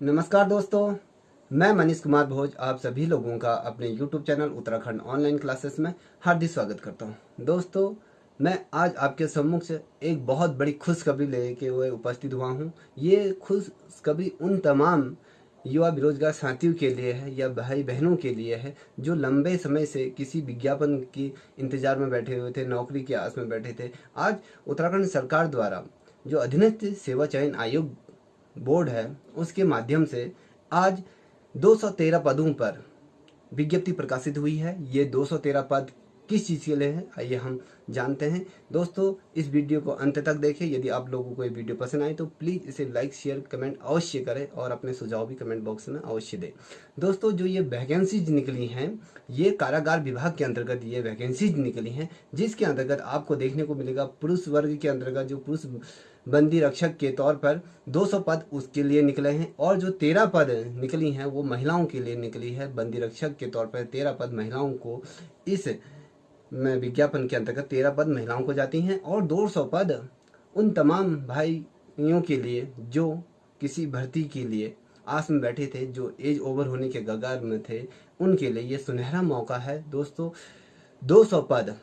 नमस्कार दोस्तों, मैं मनीष कुमार भोज आप सभी लोगों का अपने YouTube channel Uttarakhand online classes में हार्दिक स्वागत करता हूं। दोस्तों, मैं आज आपके सम्मुख से एक बहुत बड़ी खुशखबरी लेके हुए उपस्थित हुआ हूं। ये खुशखबरी उन तमाम युवा बेरोजगार साथियों के लिए है या भाई बहनों के लिए है जो लंबे समय से किसी विज्ञापन की इंतजार में बैठे हुए थे, नौकरी की आस में बैठे थे। आज उत्तराखंड सरकार द्वारा जो अधीनस्थ सेवा चयन आयोग बोर्ड है उसके माध्यम से आज 213 पदों पर विज्ञप्ति प्रकाशित हुई है। ये 213 पद किस चीज़ के लिए है आइए हम जानते हैं। दोस्तों, इस वीडियो को अंत तक देखें। यदि आप लोगों को ये वीडियो पसंद आए तो प्लीज़ इसे लाइक शेयर कमेंट अवश्य करें और अपने सुझाव भी कमेंट बॉक्स में अवश्य दें। दोस्तों, जो ये वैकेंसीज निकली हैं ये कारागार विभाग के अंतर्गत ये वैकेंसीज निकली हैं, जिसके अंतर्गत आपको देखने को मिलेगा पुरुष वर्ग के अंतर्गत जो पुरुष बंदी रक्षक के तौर पर 200 पद उसके लिए निकले हैं और जो 13 पद निकली हैं वो महिलाओं के लिए निकली है। बंदी रक्षक के तौर पर 13 पद महिलाओं को इस विज्ञापन के अंतर्गत 13 पद महिलाओं को जाती हैं और 200 पद उन तमाम भाइयों के लिए जो किसी भर्ती के लिए आस में बैठे थे, जो एज ओवर होने के कगार में थे, उनके लिए ये सुनहरा मौका है। दोस्तों, 200 पद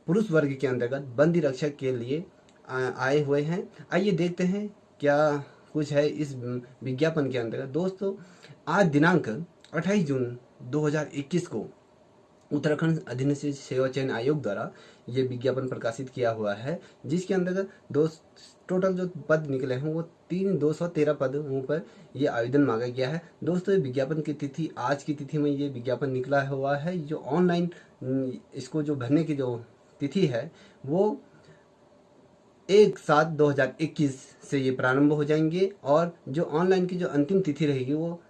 पुरुष वर्ग के अंतर्गत बंदी रक्षक के लिए आए हुए हैं। आइए देखते हैं क्या कुछ है इस विज्ञापन के अंतर्गत। दोस्तों, आज दिनांक 28 जून 2021 को उत्तराखंड अधीनस्थ सेवा चयन आयोग द्वारा ये विज्ञापन प्रकाशित किया हुआ है, जिसके अंतर्गत टोटल जो पद निकले हैं वो 213 पदों पर ये आवेदन मांगा गया है। दोस्तों, ये विज्ञापन की तिथि आज की तिथि में ये विज्ञापन निकला हुआ है। जो ऑनलाइन इसको जो भरने की जो तिथि है वो 1/7/2021 से ये प्रारंभ हो जाएंगे और जो ऑनलाइन की जो अंतिम तिथि रहेगी वो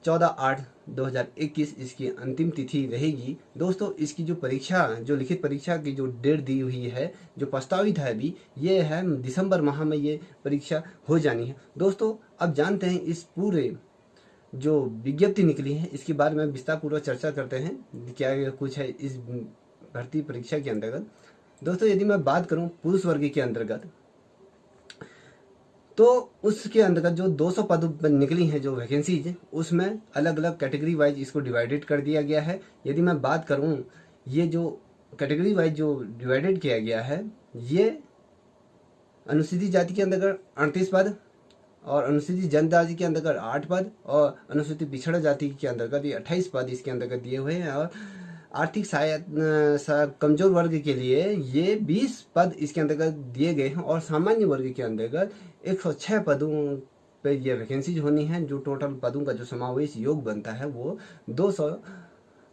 14/8/2021 इसकी अंतिम तिथि रहेगी। दोस्तों, इसकी जो परीक्षा जो लिखित परीक्षा की जो डेट दी हुई है, जो प्रस्तावित है अभी, ये है दिसंबर माह में ये परीक्षा हो जानी है। दोस्तों, अब जानते हैं इस पूरे जो विज्ञप्ति निकली है इसके बारे में विस्तार पूर्वक चर्चा करते हैं क्या कुछ है इस भर्ती परीक्षा के अंतर्गत। दोस्तों, यदि मैं बात करूं पुरुष वर्ग के अंतर्गत तो उसके अंतर्गत जो 200 पद निकली हैं जो वैकेंसीज, उसमें अलग अलग कैटेगरी वाइज इसको डिवाइडेड कर दिया गया है। यदि मैं बात करूं ये जो कैटेगरी वाइज जो डिवाइडेड किया गया है, ये अनुसूचित जाति के अंतर्गत 38 पद और अनुसूचित जनजाति के अंतर्गत 8 पद और अनुसूचित पिछड़ा जाति के अंतर्गत ये 28 पद इसके अंतर्गत दिए हुए हैं और आर्थिक कमजोर वर्ग के लिए ये 20 पद इसके अंतर्गत दिए गए हैं और सामान्य वर्ग के अंतर्गत 106 पदों पे ये वैकेंसीज होनी है। जो टोटल पदों का जो समावेश योग बनता है वो 200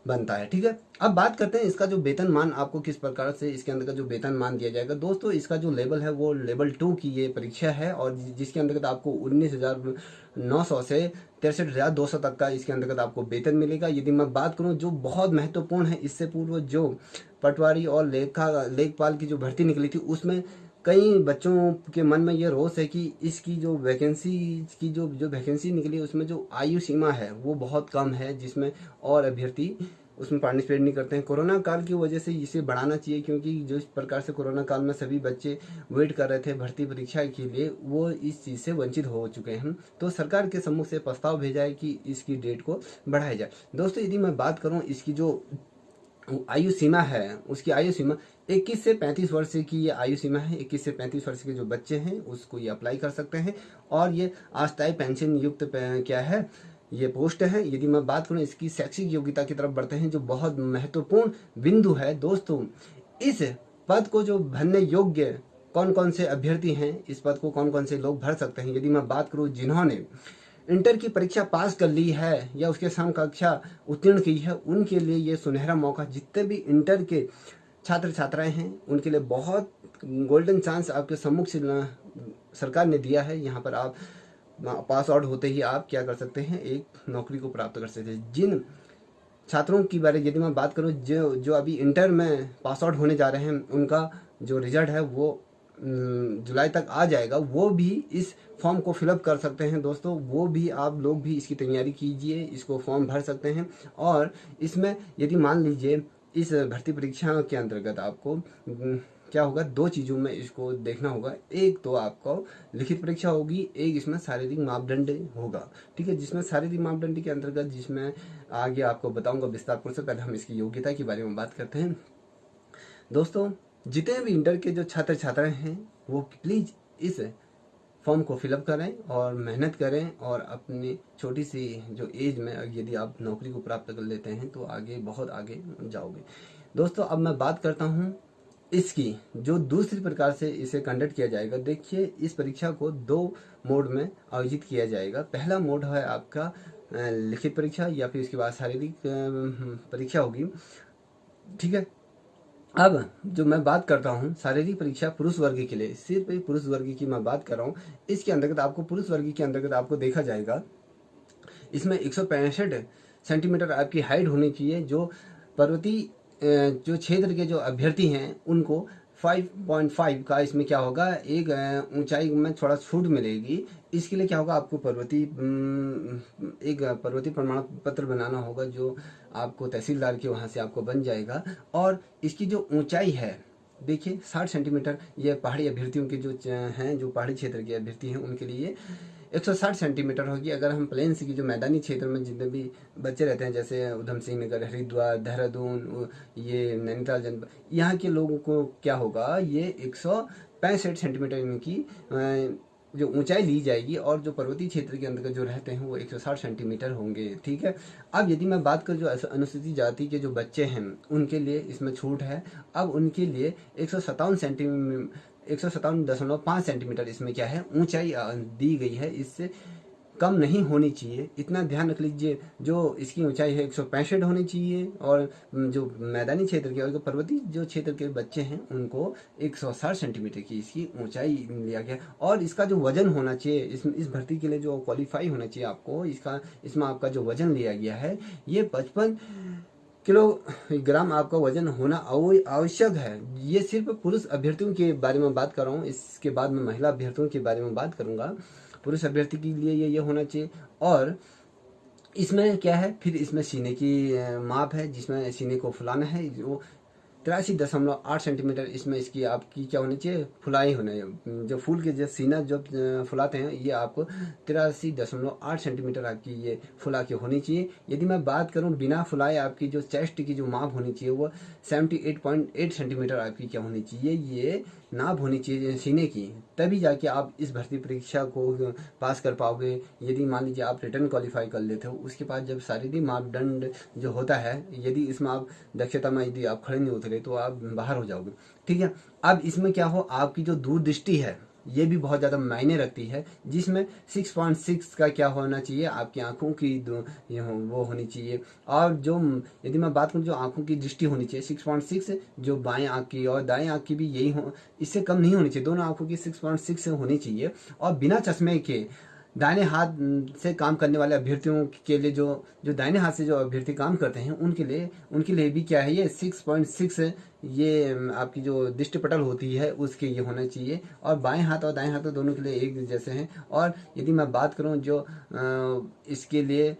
बनता है। ठीक है, अब बात करते हैं इसका जो वेतन मान आपको किस प्रकार से इसके अंतर्गत जो वेतन मान दिया जाएगा। दोस्तों, इसका जो लेवल है वो लेवल 2 की ये परीक्षा है और जिसके अंतर्गत आपको 19,900 से 63,200 तक का इसके अंतर्गत आपको वेतन मिलेगा। यदि मैं बात करूं जो बहुत महत्वपूर्ण है, इससे पूर्व जो पटवारी और लेखपाल की जो भर्ती निकली थी उसमें कई बच्चों के मन में ये रोष है कि इसकी जो वैकेंसी की जो वैकेंसी निकली उसमें जो आयु सीमा है वो बहुत कम है, जिसमें और अभ्यर्थी उसमें पार्टिसिपेट नहीं करते हैं। कोरोना काल की वजह से इसे बढ़ाना चाहिए, क्योंकि जिस प्रकार से कोरोना काल में सभी बच्चे वेट कर रहे थे भर्ती परीक्षा के लिए, वो इस चीज़ से वंचित हो चुके हैं। तो सरकार के सम्मुख से प्रस्ताव भेजा है कि इसकी डेट को बढ़ाया जाए। दोस्तों, यदि मैं बात करूँ इसकी जो आयु सीमा है, उसकी आयु सीमा 21 से 35 वर्ष की ये आयु सीमा है। 21 से 35 वर्ष के जो बच्चे हैं उसको ये अप्लाई कर सकते हैं और ये अस्थायी पेंशन युक्त क्या है ये पोस्ट है। यदि मैं बात करूं इसकी शैक्षिक योग्यता की तरफ बढ़ते हैं, जो बहुत महत्वपूर्ण बिंदु है। दोस्तों, इस पद को जो भरने योग्य कौन कौन से अभ्यर्थी हैं, इस पद को कौन कौन से लोग भर सकते हैं। यदि मैं बात करूं जिन्होंने इंटर की परीक्षा पास कर ली है या उसके समकक्षा उत्तीर्ण की है, उनके लिए ये सुनहरा मौका। जितने भी इंटर के छात्र छात्राएं हैं उनके लिए बहुत गोल्डन चांस आपके सम्मुख से सरकार ने दिया है। यहाँ पर आप पास आउट होते ही आप क्या कर सकते हैं, एक नौकरी को प्राप्त कर सकते हैं। जिन छात्रों की बारे यदि मैं बात करूं जो अभी इंटर में पास आउट होने जा रहे हैं, उनका जो रिजल्ट है वो जुलाई तक आ जाएगा, वो भी इस फॉर्म को फिलअप कर सकते हैं। दोस्तों, वो भी आप लोग भी इसकी तैयारी कीजिए, इसको फॉर्म भर सकते हैं। और इसमें यदि मान लीजिए इस भर्ती परीक्षा के अंतर्गत आपको क्या होगा, दो चीज़ों में इसको देखना होगा। एक तो आपको लिखित परीक्षा होगी, एक इसमें शारीरिक मापदंड होगा, ठीक है, जिसमें शारीरिक मापदंड के अंतर्गत, जिसमें आगे आपको बताऊंगा विस्तारपुर से, पहले हम इसकी योग्यता के बारे में बात करते हैं। दोस्तों, जितने भी इंटर के जो छात्र छात्राएं हैं वो प्लीज़ इस फॉर्म को फिलअप करें और मेहनत करें, और अपनी छोटी सी जो एज में यदि आप नौकरी को प्राप्त कर लेते हैं तो आगे बहुत आगे जाओगे। दोस्तों, अब मैं बात करता हूं इसकी जो दूसरी प्रकार से इसे कंडक्ट किया जाएगा। देखिए, इस परीक्षा को 2 मोड में आयोजित किया जाएगा। पहला मोड है आपका लिखित परीक्षा, या फिर इसके बाद शारीरिक परीक्षा होगी, ठीक है। अब जो मैं बात करता हूँ शारीरिक परीक्षा पुरुष वर्ग के लिए, सिर्फ पुरुष वर्ग की मैं बात कर रहा हूँ। इसके अंतर्गत आपको, पुरुष वर्ग के अंतर्गत आपको देखा जाएगा, इसमें 165 सेंटीमीटर आपकी हाइट होनी चाहिए। जो पर्वतीय जो क्षेत्र के जो अभ्यर्थी हैं उनको 5.5 का इसमें क्या होगा, एक ऊंचाई में थोड़ा छूट मिलेगी। इसके लिए क्या होगा, आपको एक पर्वतीय प्रमाण पत्र बनाना होगा, जो आपको तहसीलदार के वहाँ से आपको बन जाएगा। और इसकी जो ऊंचाई है, देखिए 60 सेंटीमीटर, ये पहाड़ी अभ्यर्थियों के जो हैं, जो पहाड़ी क्षेत्र के अभ्यर्थी हैं उनके लिए 160 सेंटीमीटर होगी। अगर हम प्लेन्स की जो मैदानी क्षेत्र में जितने भी बच्चे रहते हैं, जैसे उधम सिंह नगर, हरिद्वार, देहरादून, ये नैनीताल जनपद, यहाँ के लोगों को क्या होगा, ये 165 सेंटीमीटर इनकी जो ऊंचाई ली जाएगी, और जो पर्वतीय क्षेत्र के अंतर्गत जो रहते हैं वो 160 सेंटीमीटर होंगे, ठीक है। अब यदि मैं बात करूँ जो अनुसूचित जाति के जो बच्चे हैं उनके लिए इसमें छूट है। अब उनके लिए 157.5 सेंटीमीटर इसमें क्या है, ऊंचाई दी गई है। इससे कम नहीं होनी चाहिए, इतना ध्यान रख लीजिए। जो इसकी ऊंचाई है 165 होनी चाहिए, और जो मैदानी क्षेत्र के और पर्वतीय जो क्षेत्र के बच्चे हैं उनको 160 सेंटीमीटर की इसकी ऊंचाई लिया गया। और इसका जो वजन होना चाहिए, इस भर्ती के लिए जो क्वालिफाई होना चाहिए आपको, इसमें आपका जो वजन लिया गया है ये 55 किलोग्राम आपका वजन होना आवश्यक है। ये सिर्फ पुरुष अभ्यर्थियों के बारे में बात कर रहा हूँ, इसके बाद मैं महिला अभ्यर्थियों के बारे में बात करूंगा। पुरुष अभ्यर्थी के लिए ये होना चाहिए। और इसमें क्या है, फिर इसमें सीने की माप है, जिसमें सीने को फुलाना है, वो 83.8 सेंटीमीटर इसमें इसकी आपकी क्या होनी चाहिए, फुलाई होना है। जो फूल के जो सीना जो फुलाते हैं, ये आपको 83.8 सेंटीमीटर आपकी ये फुला के होनी चाहिए। यदि मैं बात करूं बिना फुलाए, आपकी जो चेस्ट की जो माप होनी चाहिए वो 78.8 सेंटीमीटर आपकी क्या होनी चाहिए, ये नाप होनी चाहिए सीने की। तभी जाके आप इस भर्ती परीक्षा को पास कर पाओगे। यदि मान लीजिए आप रिटर्न क्वालिफाई कर लेते हो, उसके बाद जब शारीरिक मापदंड जो होता है, यदि इसमें आप दक्षता में यदि आप खड़े नहीं उतरे तो आप बाहर हो जाओगे, ठीक है। अब इसमें क्या हो, आपकी जो दूरदृष्टि है ये भी बहुत ज़्यादा मायने रखती है, जिसमें 6.6 का क्या होना चाहिए, आपकी आंखों की वो होनी चाहिए। और जो यदि मैं बात करूँ जो आंखों की दृष्टि होनी चाहिए 6.6, जो बाएं आंख की और दाएं आंख की भी यही हो, इससे कम नहीं होनी चाहिए, दोनों आंखों की 6.6 होनी चाहिए। और बिना चश्मे के दाहिने हाथ से काम करने वाले अभ्यर्थियों के लिए, जो दाहिने हाथ से जो अभ्यर्थी काम करते हैं उनके लिए भी क्या है, ये 6.6 ये आपकी जो दृष्टिपटल होती है उसके ये होना चाहिए। और बाएं हाथ और दाएं हाथ दोनों के लिए एक जैसे हैं। और यदि मैं बात करूं जो इसके लिए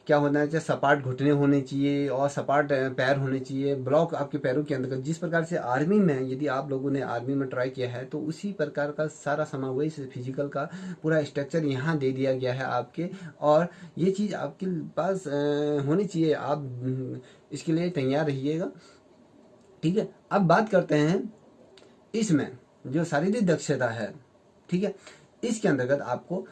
क्या होना चाहिए, सपाट घुटने होने चाहिए और सपाट पैर होने चाहिए, ब्लॉक आपके पैरों के अंदर। जिस प्रकार से आर्मी में, यदि आप लोगों ने आर्मी में ट्राई किया है तो उसी प्रकार का सारा समावेश फिजिकल का पूरा स्ट्रक्चर यहाँ दे दिया गया है आपके। और ये चीज़ आपके पास होनी चाहिए, आप इसके लिए तैयार रहिएगा, ठीक है। अब बात करते हैं इसमें जो शारीरिक दक्षता है, ठीक है। इसके अंतर्गत आपको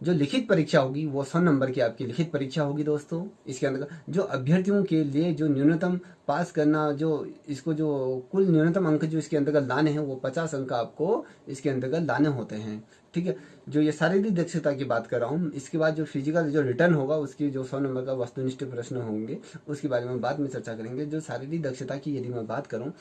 जो लिखित परीक्षा होगी वो 100 नंबर की आपकी लिखित परीक्षा होगी दोस्तों। इसके अंदर जो अभ्यर्थियों के लिए जो न्यूनतम पास करना, जो इसको जो कुल न्यूनतम अंक जो इसके अंतर्गत लाने हैं वो 50 अंक आपको इसके अंतर्गत लाने होते हैं, ठीक है। जो ये शारीरिक दक्षता की बात कर रहा हूँ, इसके बाद जो फिजिकल जो रिटर्न होगा उसकी जो 100 नंबर का वस्तुनिष्ठ प्रश्न होंगे उसके बारे में बाद में चर्चा करेंगे। जो शारीरिक दक्षता की यदि मैं बात करूँ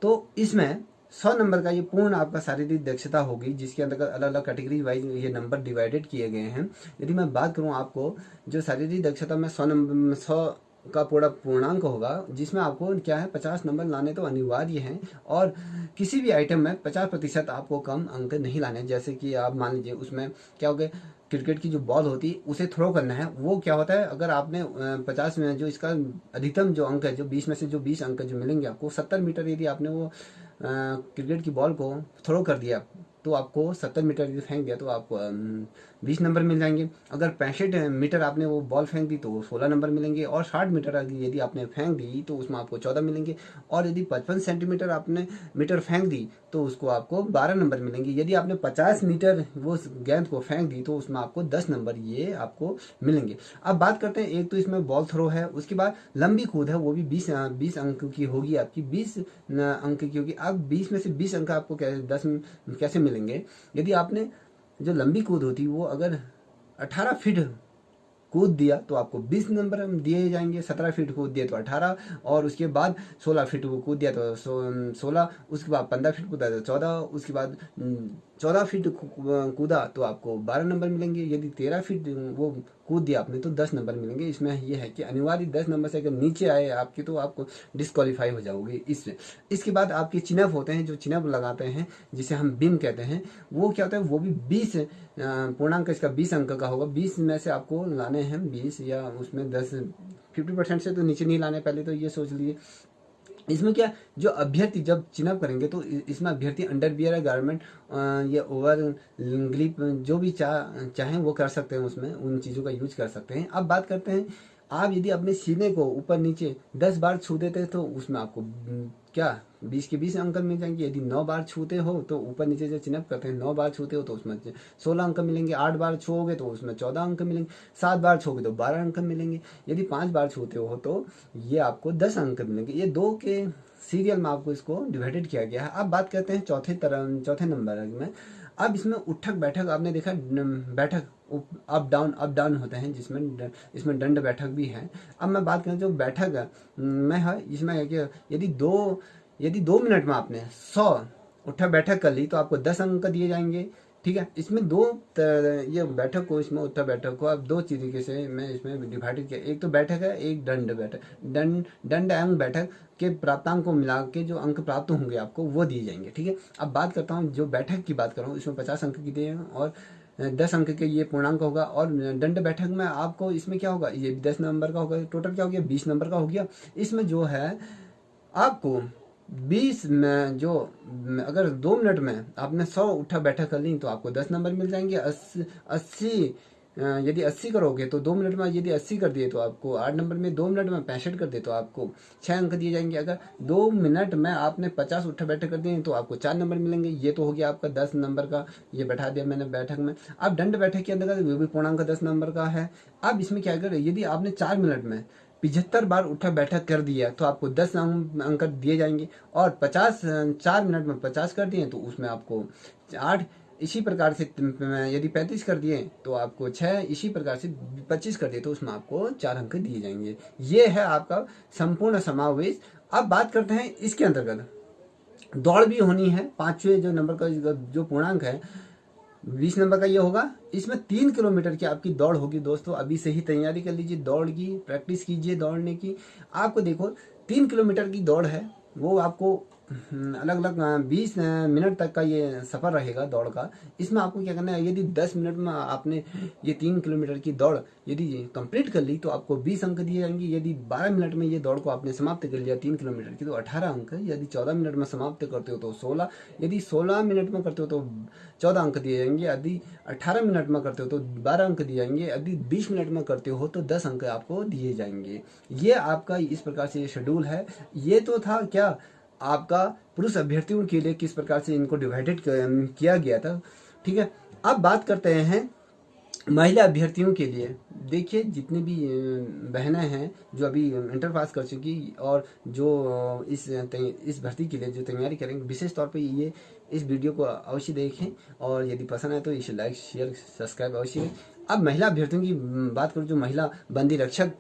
तो इसमें 100 नंबर का ये पूर्ण आपका शारीरिक दक्षता होगी, जिसके अंतर्गत अलग अलग कैटेगरी वाइज ये नंबर डिवाइडेड किए गए हैं। यदि मैं बात करूं आपको जो शारीरिक दक्षता में 100 का पूर्णांक होगा, जिसमें आपको क्या है 50 नंबर लाने तो अनिवार्य हैं। और किसी भी आइटम में 50% आपको कम अंक नहीं लाने। जैसे कि आप मान लीजिए उसमें क्या हो गया, क्रिकेट की जो बॉल होती है उसे थ्रो करना है, वो क्या होता है, अगर आपने 50 में जो इसका अधिकतम जो अंक है, जो 20 में से जो 20 अंक जो मिलेंगे आपको, 70 मीटर यदि आपने वो क्रिकेट की बॉल को थ्रो कर दिया तो आपको 70 मीटर यदि फेंक दिया तो आपको 20 नंबर मिल जाएंगे। अगर 65 मीटर आपने वो बॉल फेंक दी तो वो 16 नंबर मिलेंगे। और 60 मीटर यदि आपने फेंक दी तो उसमें आपको 14 मिलेंगे। और यदि 55 सेंटीमीटर आपने मीटर फेंक दी तो उसको आपको 12 नंबर मिलेंगे। यदि आपने 50 मीटर वो गेंद को फेंक दी तो उसमें आपको 10 नंबर ये आपको मिलेंगे। अब बात करते हैं, एक तो इसमें बॉल थ्रो है, उसके बाद लंबी कूद है, वो भी 20 अंक की होगी आपकी, 20 अंक की होगी। अब 20 में से 20 अंक आपको 10 कैसे मिलेंगे? यदि आपने जो लंबी कूद होती वो अगर 18 फीट कूद दिया तो आपको 20 नंबर दिए जाएंगे, 17 फीट कूद दिया तो 18, और उसके बाद 16 फीट वो कूद दिया तो 16, उसके बाद 15 फीट कूदा तो 14, उसके बाद 14 फीट कूदा तो आपको 12 नंबर मिलेंगे। यदि 13 फीट वो कूद दिया आपने तो 10 नंबर मिलेंगे। इसमें ये है कि अनिवार्य 10 नंबर से अगर नीचे आए आपके तो आपको डिस्क्वालीफाई हो जाओगे इसमें। इसके बाद आपके चिनअप होते हैं, जो चिनअप लगाते हैं जिसे हम बिम कहते हैं, वो क्या होता है, वो भी 20 पूर्णांक इसका 20 अंक का होगा। 20 में से आपको लाने हैं 20 या उसमें 10, 50% से तो नीचे नहीं लाने, पहले तो ये सोच लिए। इसमें क्या, जो अभ्यर्थी जब चिनअप करेंगे तो इसमें अभ्यर्थी अंडरवियर गारमेंट या ओवर ग्लिप जो भी चाहें वो कर सकते हैं, उसमें उन चीज़ों का यूज कर सकते हैं। अब बात करते हैं, आप यदि अपने सीने को ऊपर नीचे 10 बार छू देते तो उसमें आपको क्या 20 के 20 अंक मिल जाएंगे। यदि 9 बार छूते हो तो ऊपर नीचे जो चिनअप करते हैं 9 बार छूते हो तो उसमें 16 अंक मिलेंगे। 8 बार छूओगे तो उसमें 14 अंक मिलेंगे। 7 बार छूओगे तो 12 अंक मिलेंगे। यदि 5 बार छूते हो तो ये आपको 10 अंक मिलेंगे। ये 2 के सीरियल में आपको इसको डिवाइडेड किया गया है। अब बात करते हैं चौथे नंबर में। अब इसमें उठक बैठक आपने देखा, बैठक अप डाउन होते हैं, जिसमें इसमें दंड बैठक भी है। अब मैं बात करूं जो बैठक में है, इसमें है कि यदि 2 मिनट में आपने 100 उठक बैठक कर ली तो आपको 10 अंक दिए जाएंगे। ठीक है, इसमें ये बैठक को, इसमें उठक बैठक को अब 2 तरीके से मैं इसमें डिवाइडेड किया। एक तो बैठक है, एक दंड बैठक। दंड एवं बैठक के प्राप्तांक को मिला के जो अंक प्राप्त होंगे आपको वो दिए जाएंगे। ठीक है, अब बात करता हूँ जो बैठक की बात कर रहा हूँ, इसमें 50 अंक की दिए और 10 अंक के ये पूर्णांक होगा। और दंड बैठक में आपको इसमें क्या होगा, ये 10 नंबर का होगा। टोटल क्या हो गया, 20 नंबर का हो गया। इसमें जो है आपको 20 में जो अगर 2 मिनट में आपने 100 उठा बैठक कर ली तो आपको 10 नंबर मिल जाएंगे। 80 यदि 80 करोगे तो 2 मिनट में यदि 80 कर दिए तो आपको 8 नंबर में। 2 मिनट में 65 कर दिए तो आपको 6 अंक दिए जाएंगे। अगर 2 मिनट में आपने 50 उठा बैठक कर दिए तो आपको 4 नंबर मिलेंगे। ये तो हो गया आपका 10 नंबर का, ये बैठा दिया मैंने बैठक में। अब दंड बैठक के अंदर वो भी पूर्णांक 10 नंबर का है। अब इसमें क्या करें, यदि आपने 4 मिनट में 75 बार उठा बैठक कर दिया तो आपको 10 अंक दिए जाएंगे। और 4 मिनट में 50 कर दिए तो उसमें आपको 8। इसी प्रकार से यदि 35 कर दिए तो आपको 6, इसी प्रकार से 25 कर दिए तो उसमें आपको 4 अंक दिए जाएंगे। ये है आपका संपूर्ण समावेश। अब बात करते हैं इसके अंतर्गत दौड़ भी होनी है। 5वें जो नंबर का जो पूर्णांक है 20 नंबर का ये होगा। इसमें 3 किलोमीटर की आपकी दौड़ होगी। दोस्तों अभी से ही तैयारी कर लीजिए, दौड़ की प्रैक्टिस कीजिए दौड़ने की। आपको देखो 3 किलोमीटर की दौड़ है, वो आपको अलग अलग 20 मिनट तक का ये सफ़र रहेगा दौड़ का। इसमें आपको क्या करना है, यदि 10 मिनट में आपने ये 3 किलोमीटर की दौड़ यदि कंप्लीट कर ली तो आपको 20 अंक दिए जाएंगे। यदि 12 मिनट में ये दौड़ को आपने समाप्त कर लिया 3 किलोमीटर की तो 18 अंक। यदि 14 मिनट में समाप्त करते हो तो 16। यदि 16 मिनट में करते हो तो 14 अंक दिए जाएंगे। यदि 18 मिनट में करते हो तो 12 अंक दिए जाएंगे। यदि 20 मिनट में करते हो तो 10 अंक आपको दिए जाएंगे। ये आपका इस प्रकार से ये शेड्यूल है। ये तो था क्या आपका पुरुष अभ्यर्थियों के लिए किस प्रकार से इनको डिवाइडेड किया गया था। ठीक है, अब बात करते हैं महिला अभ्यर्थियों के लिए। देखिए जितनी भी बहनें हैं जो अभी इंटर पास कर चुकी और जो इस भर्ती के लिए जो तैयारी करेंगे, विशेष तौर पे ये इस वीडियो को अवश्य देखें और यदि पसंद आए तो इसे लाइक शेयर सब्सक्राइब अवश्य करें। अब महिला अभ्यर्थियों की बात करूं, जो महिला बंदी रक्षक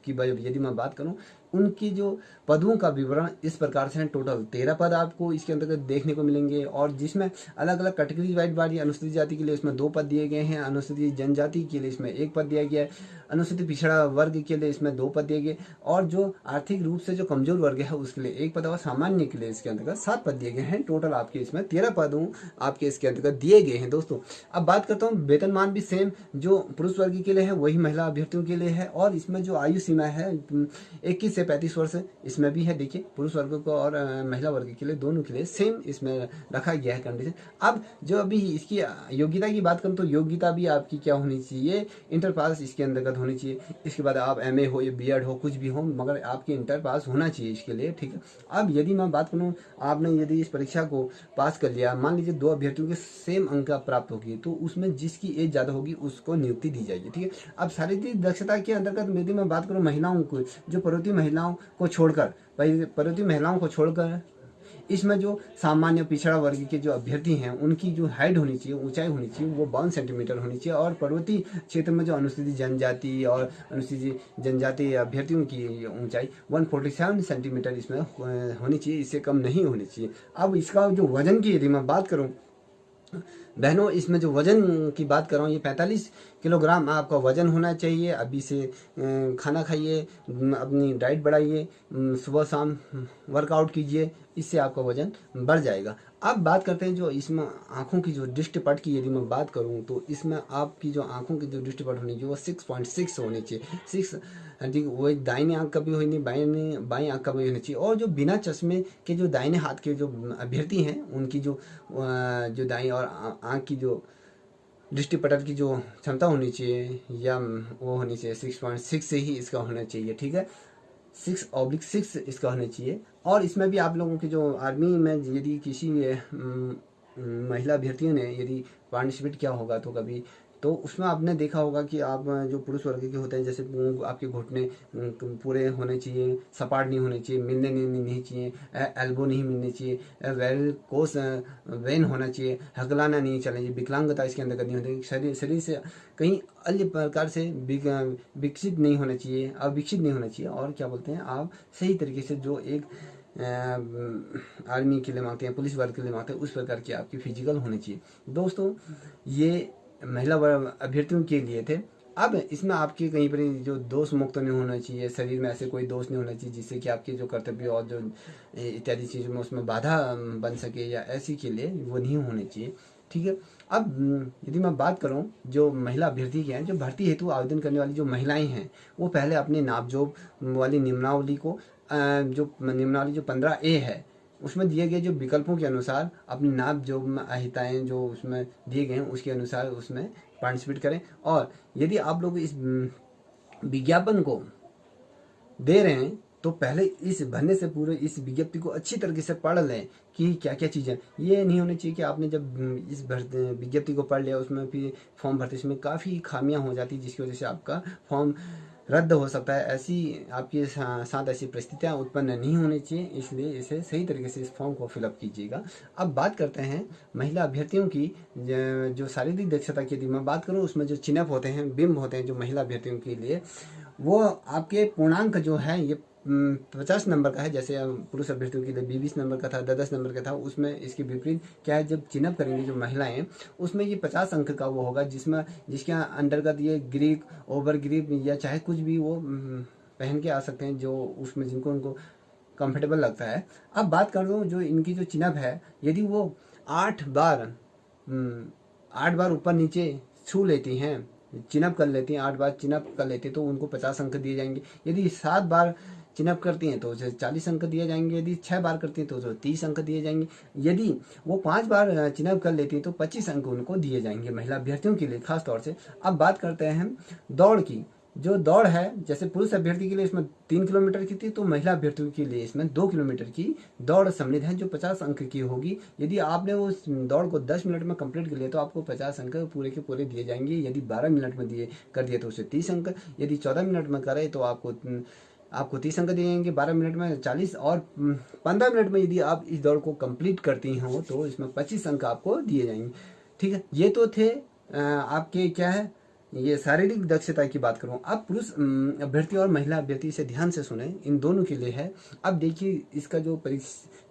की यदि मैं बात करूं, उनकी जो पदों का विवरण इस प्रकार से है। टोटल 13 पद आपको इसके अंतर्गत देखने को मिलेंगे और जिसमें अलग अलग कैटेगरी वाइज अनुसूचित जाति के लिए इसमें 2 पद दिए गए हैं, अनुसूचित जनजाति के लिए इसमें 1 पद दिया गया है, अनुसूचित पिछड़ा वर्ग के लिए इसमें 2 पद दिए गए, और जो आर्थिक रूप से जो कमजोर वर्ग है उसके लिए 1 पद, और सामान्य के लिए इसके अंतर्गत 7 पद दिए गए हैं। टोटल आपके इसमें 13 पद आपके इसके अंतर्गत दिए गए हैं दोस्तों। अब बात करता हूँ वेतनमान भी सेम जो पुरुष वर्ग के लिए है वही महिला अभ्यर्थियों के लिए है, और इसमें जो आयु सीमा है 21 से 35 वर्ष इसमें भी है। देखिए पुरुष वर्ग को और महिला वर्ग के लिए दोनों के लिए सेम इसमें रखा गया है कंडीशन। अब जो अभी इसकी योग्यता की बात करूँ तो योग्यता भी आपकी क्या होनी चाहिए, इंटर पास इसके अंतर्गत होनी चाहिए। इसके बाद आप MA हो या BEd हो कुछ भी हो, मगर आपकी इंटर पास होना चाहिए इसके लिए, ठीक है। अब यदि मैं बात करूँ, आपने यदि इस परीक्षा को पास कर लिया, मान लीजिए 2 अभ्यर्थियों के सेम अंक प्राप्त होगी, तो उसमें जिसकी एज ज़्यादा होगी उसको नियुक्ति दी जाएगी, ठीक है। अब शारीरिक दक्षता के अंतर्गत यदि मैं बात करूँ महिलाओं को, जो पर्वतीय महिलाओं को छोड़कर, पर्वतीय महिलाओं को छोड़कर इसमें जो सामान्य पिछड़ा वर्ग के जो अभ्यर्थी हैं उनकी जो हाइट होनी चाहिए, ऊंचाई होनी चाहिए, वो 52 सेंटीमीटर होनी चाहिए, और पर्वतीय क्षेत्र में जो अनुसूचित जनजाति और अनुसूचित जनजाति अभ्यर्थियों की ऊंचाई 147 सेंटीमीटर इसमें होनी चाहिए, इससे कम नहीं होनी चाहिए। अब इसका जो वजन की यदि मैं बात करूँ बहनों, इसमें जो वजन की बात कर रहा हूँ, ये 45 किलोग्राम आपका वजन होना चाहिए। अभी से खाना खाइए, अपनी डाइट बढ़ाइए, सुबह शाम वर्कआउट कीजिए, इससे आपका वजन बढ़ जाएगा। अब बात करते हैं जो इसमें आँखों की जो दृष्टिपट की यदि मैं बात करूं तो इसमें आपकी जो आँखों की जो दृष्टिपट होनी चाहिए वो 6.6 होनी चाहिए। 6 ठीक, वो दाहिनी आँख का भी होनी, बाईं आँख का भी होनी चाहिए। और जो बिना चश्मे के जो दाहिने हाथ के जो अभ्यर्थी हैं उनकी जो दाईं और आँख की जो दृष्टिपटल की जो क्षमता होनी चाहिए या वो होनी चाहिए 6.6 से ही इसका होना चाहिए, ठीक है। 6/6 इसका होना चाहिए। और इसमें भी आप लोगों की जो आर्मी में यदि किसी महिला अभ्यर्थियों ने यदि पार्टिसिपेट किया होगा तो कभी, तो उसमें आपने देखा होगा कि आप जो पुरुष वर्ग के होते हैं, जैसे आपके घुटने पूरे होने चाहिए, सपाट नहीं होने चाहिए, मिलने नहीं चाहिए, एल्बो नहीं मिलने चाहिए, वेरिकोस वेन होना चाहिए, हकलाना नहीं चलना चाहिए, विकलांगता इसके अंदर नहीं होती, शरीर से कहीं अन्य प्रकार से विकसित नहीं होना चाहिए, अविकसित नहीं होना चाहिए। और क्या बोलते हैं, आप सही तरीके से जो एक आर्मी के लिए मांगते हैं, पुलिस वर्ग के लिए मांगते हैं, उस प्रकार की आपकी फिजिकल होनी चाहिए। दोस्तों ये महिला अभ्यर्थियों के लिए थे। अब इसमें आपके कहीं पर जो दोष मुक्त नहीं होना चाहिए, शरीर में ऐसे कोई दोष नहीं होना चाहिए जिससे कि आपके जो कर्तव्य और जो इत्यादि चीज़ों में उसमें बाधा बन सके, या ऐसी के लिए वो नहीं होने चाहिए, ठीक है। अब यदि मैं बात करूं जो महिला अभ्यर्थी के हैं, जो भर्ती हेतु आवेदन करने वाली जो महिलाएं हैं वो पहले अपने नामजोब वाली निम्नावली को जो निम्नावली जो 15A है उसमें दिए गए जो विकल्पों के अनुसार अपनी नाप जो अहिताएँ जो उसमें दिए गए हैं उसके अनुसार उसमें पार्टिसिपेट करें। और यदि आप लोग इस विज्ञापन को दे रहे हैं तो पहले इस भरने से पूरे इस विज्ञप्ति को अच्छी तरीके से पढ़ लें कि क्या क्या चीज़ें। ये नहीं होनी चाहिए कि आपने जब इस विज्ञप्ति को पढ़ लिया उसमें फिर फॉर्म भरते इसमें काफ़ी खामियां हो जाती जिसकी वजह से आपका फॉर्म रद्द हो सकता है। ऐसी आपके साथ ऐसी परिस्थितियां उत्पन्न नहीं होनी चाहिए, इसलिए इसे सही तरीके से इस फॉर्म को फिलअप कीजिएगा। अब बात करते हैं महिला अभ्यर्थियों की जो शारीरिक दक्षता की यदि मैं बात करूं उसमें जो चिन्ह होते हैं, बिंब होते हैं जो महिला अभ्यर्थियों के लिए, वो आपके पूर्णांक जो है ये 50 नंबर का है। जैसे पुरुष अभ्यर्थियों के लिए 20 नंबर का था, 10 नंबर का था। उसमें इसके विपरीत क्या है, जब चिन्ह करेंगे जो महिलाएं उसमें ये 50 अंक का वो होगा जिसके अंतर्गत ये ग्रीक ओवर ग्रीप या चाहे कुछ भी वो पहन के आ सकते हैं जो उसमें जिनको उनको कंफर्टेबल लगता है। अब बात कर दूँ जो इनकी जो चिन्ह है, यदि वो 8 बार ऊपर नीचे छू लेती हैं, चिनअप कर लेती हैं, 8 बार चिनअप कर लेती हैं तो उनको 50 अंक दिए जाएंगे। यदि 7 बार चिनअप करती हैं तो उसे 40 अंक दिए जाएंगे। यदि 6 बार करती हैं तो उसे 30 अंक दिए जाएंगे। यदि वो 5 बार चिनअप कर लेती हैं तो 25 अंक उनको दिए जाएंगे महिला अभ्यर्थियों के लिए खास तौर से। अब बात करते हैं हम दौड़ की। जो दौड़ है जैसे पुरुष अभ्यर्थी के लिए इसमें 3 किलोमीटर की थी तो महिला अभ्यर्थियों के लिए इसमें 2 किलोमीटर की दौड़ सम्मिलित है जो 50 अंक की होगी। यदि आपने उस दौड़ को 10 मिनट में कंप्लीट कर लिया तो आपको 50 अंक पूरे के पूरे दिए जाएंगे। यदि 12 मिनट में कर दिए तो उसे 30 अंक। यदि 14 मिनट में करे तो आपको 30 अंक दिए जाएंगे, 12 मिनट में 40 और 15 मिनट में यदि आप इस दौड़ को कंप्लीट करती हो तो इसमें 25 अंक आपको दिए जाएंगे। ठीक है, ये तो थे आपके क्या है ये शारीरिक दक्षता की बात करूं, अब पुरुष अभ्यर्थी और महिला अभ्यर्थी से ध्यान से सुने, इन दोनों के लिए है। अब देखिए इसका जो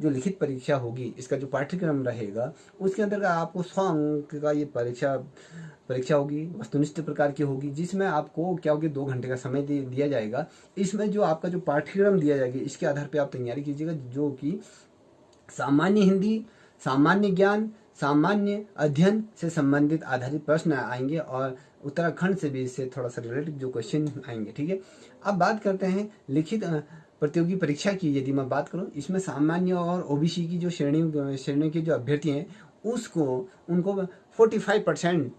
लिखित परीक्षा होगी, इसका जो पाठ्यक्रम रहेगा, उसके अंतर्गत आपको 100 अंक का ये परीक्षा होगी, वस्तुनिष्ठ प्रकार की होगी, जिसमें आपको क्या होगी 2 घंटे का समय दिया जाएगा। इसमें जो आपका जो पाठ्यक्रम दिया जाएगा, इसके आधार पर आप तैयारी कीजिएगा, जो कि सामान्य हिंदी, सामान्य ज्ञान, सामान्य अध्ययन से संबंधित आधारित प्रश्न आएंगे और उत्तराखंड से भी इससे थोड़ा सा रिलेटेड जो क्वेश्चन आएंगे। ठीक है, अब बात करते हैं लिखित प्रतियोगी परीक्षा की। यदि मैं बात करूं, इसमें सामान्य और ओबीसी की जो श्रेणियों के जो अभ्यर्थी हैं, उनको 45%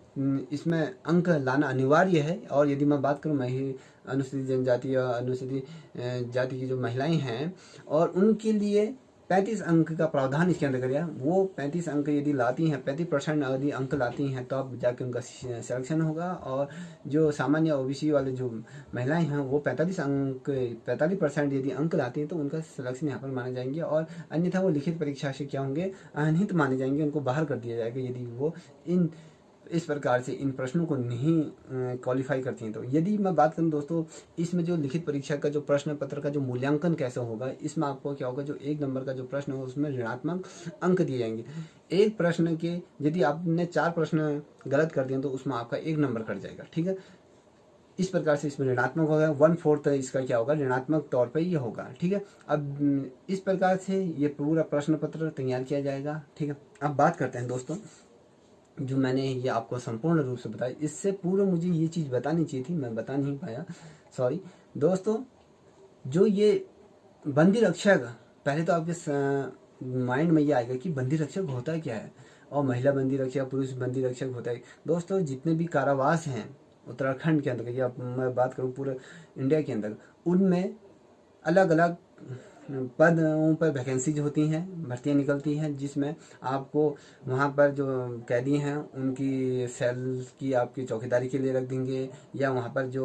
इसमें अंक लाना अनिवार्य है। और यदि मैं बात करूं अनुसूचित जनजाति या अनुसूचित जाति की जो महिलाएं हैं, और उनके लिए 35 अंक का प्रावधान इसके अंदर किया। वो 35 अंक यदि लाती हैं, 35% यदि अंक लाती हैं, तो अब जाके उनका सिलेक्शन होगा। और जो सामान्य ओबीसी वाले जो महिलाएं हैं, वो 45% यदि अंक लाती हैं, तो उनका सिलेक्शन यहाँ पर माने जाएंगे। और अन्यथा वो लिखित परीक्षा से क्या होंगे, अनहित माने जाएंगे, उनको बाहर कर दिया जाएगा यदि वो इस प्रकार से इन प्रश्नों को नहीं क्वालिफाई करती हैं। तो यदि मैं बात करूं दोस्तों, इसमें जो लिखित परीक्षा का जो प्रश्न पत्र का जो मूल्यांकन कैसे होगा, इसमें आपको क्या होगा, जो 1 नंबर का जो प्रश्न हो उसमें ऋणात्मक अंक दिए जाएंगे। एक प्रश्न के यदि आपने 4 प्रश्न गलत कर दिए तो उसमें आपका 1 नंबर कट जाएगा। ठीक है, इस प्रकार से इसमें ऋणात्मक होगा, 1/4 इसका क्या होगा, ऋणात्मक तौर पे ये होगा। ठीक है, अब इस प्रकार से ये पूरा प्रश्न पत्र तैयार किया जाएगा। ठीक है, अब बात करते हैं दोस्तों, जो मैंने ये आपको संपूर्ण रूप से बताया, इससे पूर्व मुझे ये चीज़ बतानी चाहिए थी, मैं बता नहीं पाया, सॉरी दोस्तों। जो ये बंदी रक्षक, पहले तो आपके माइंड में ये आएगा कि बंदी रक्षक होता क्या है, और महिला बंदी रक्षक, पुरुष बंदी रक्षक होता है। दोस्तों, जितने भी कारावास हैं उत्तराखंड के अंदर, या मैं बात करूँ पूरे इंडिया के अंदर, उनमें अलग अलग पदों पर वैकेंसीज होती हैं, भर्तियां निकलती हैं, जिसमें आपको वहाँ पर जो कैदी हैं उनकी सेल की आपकी चौकीदारी के लिए रख देंगे, या वहाँ पर जो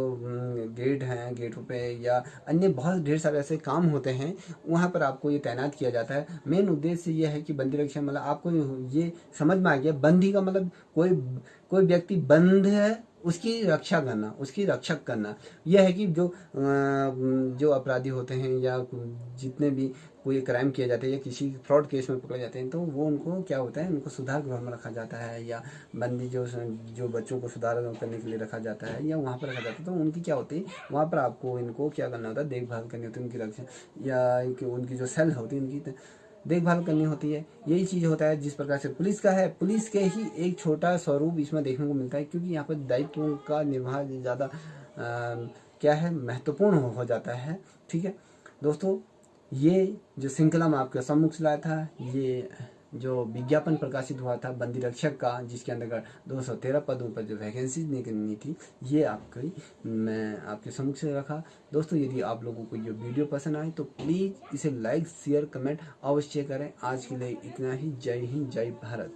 गेट हैं, गेटों पे या अन्य बहुत ढेर सारे ऐसे काम होते हैं, वहाँ पर आपको ये तैनात किया जाता है। मेन उद्देश्य ये है कि बंदी रक्षा, मतलब आपको ये समझ में आ गया, बंदी का मतलब कोई व्यक्ति बंद है, उसकी रक्षा करना, उसकी रक्षक करना। यह है कि जो अपराधी होते हैं, या जितने भी कोई क्राइम किया जाता है, या किसी फ्रॉड केस में पकड़े जाते हैं, तो वो उनको क्या होता है, उनको सुधार गृह में रखा जाता है, या बंदी जो बच्चों को सुधार करने के लिए रखा जाता है, या वहाँ पर रखा जाता है। तो उनकी क्या होती है, वहाँ पर आपको इनको क्या करना होता है, देखभाल करनी होती है, उनकी रक्षा, या उनकी जो सेल होती है उनकी देखभाल करनी होती है। यही चीज़ होता है जिस प्रकार से पुलिस का है, पुलिस के ही एक छोटा स्वरूप इसमें देखने को मिलता है, क्योंकि यहाँ पर दायित्वों का निर्वाह ज़्यादा क्या है, महत्वपूर्ण हो जाता है। ठीक है दोस्तों, ये जो श्रृंखला मैं आपके सम्मुख से लाया था, ये जो विज्ञापन प्रकाशित हुआ था बंदी रक्षक का, जिसके अंतर्गत 213 पदों पर जो वैकेंसी निकलनी थी, ये मैं आपके सम्मुख से रखा। दोस्तों, यदि आप लोगों को ये वीडियो पसंद आए तो प्लीज़ इसे लाइक, शेयर, कमेंट अवश्य करें। आज के लिए इतना ही। जय हिंद, जय भारत।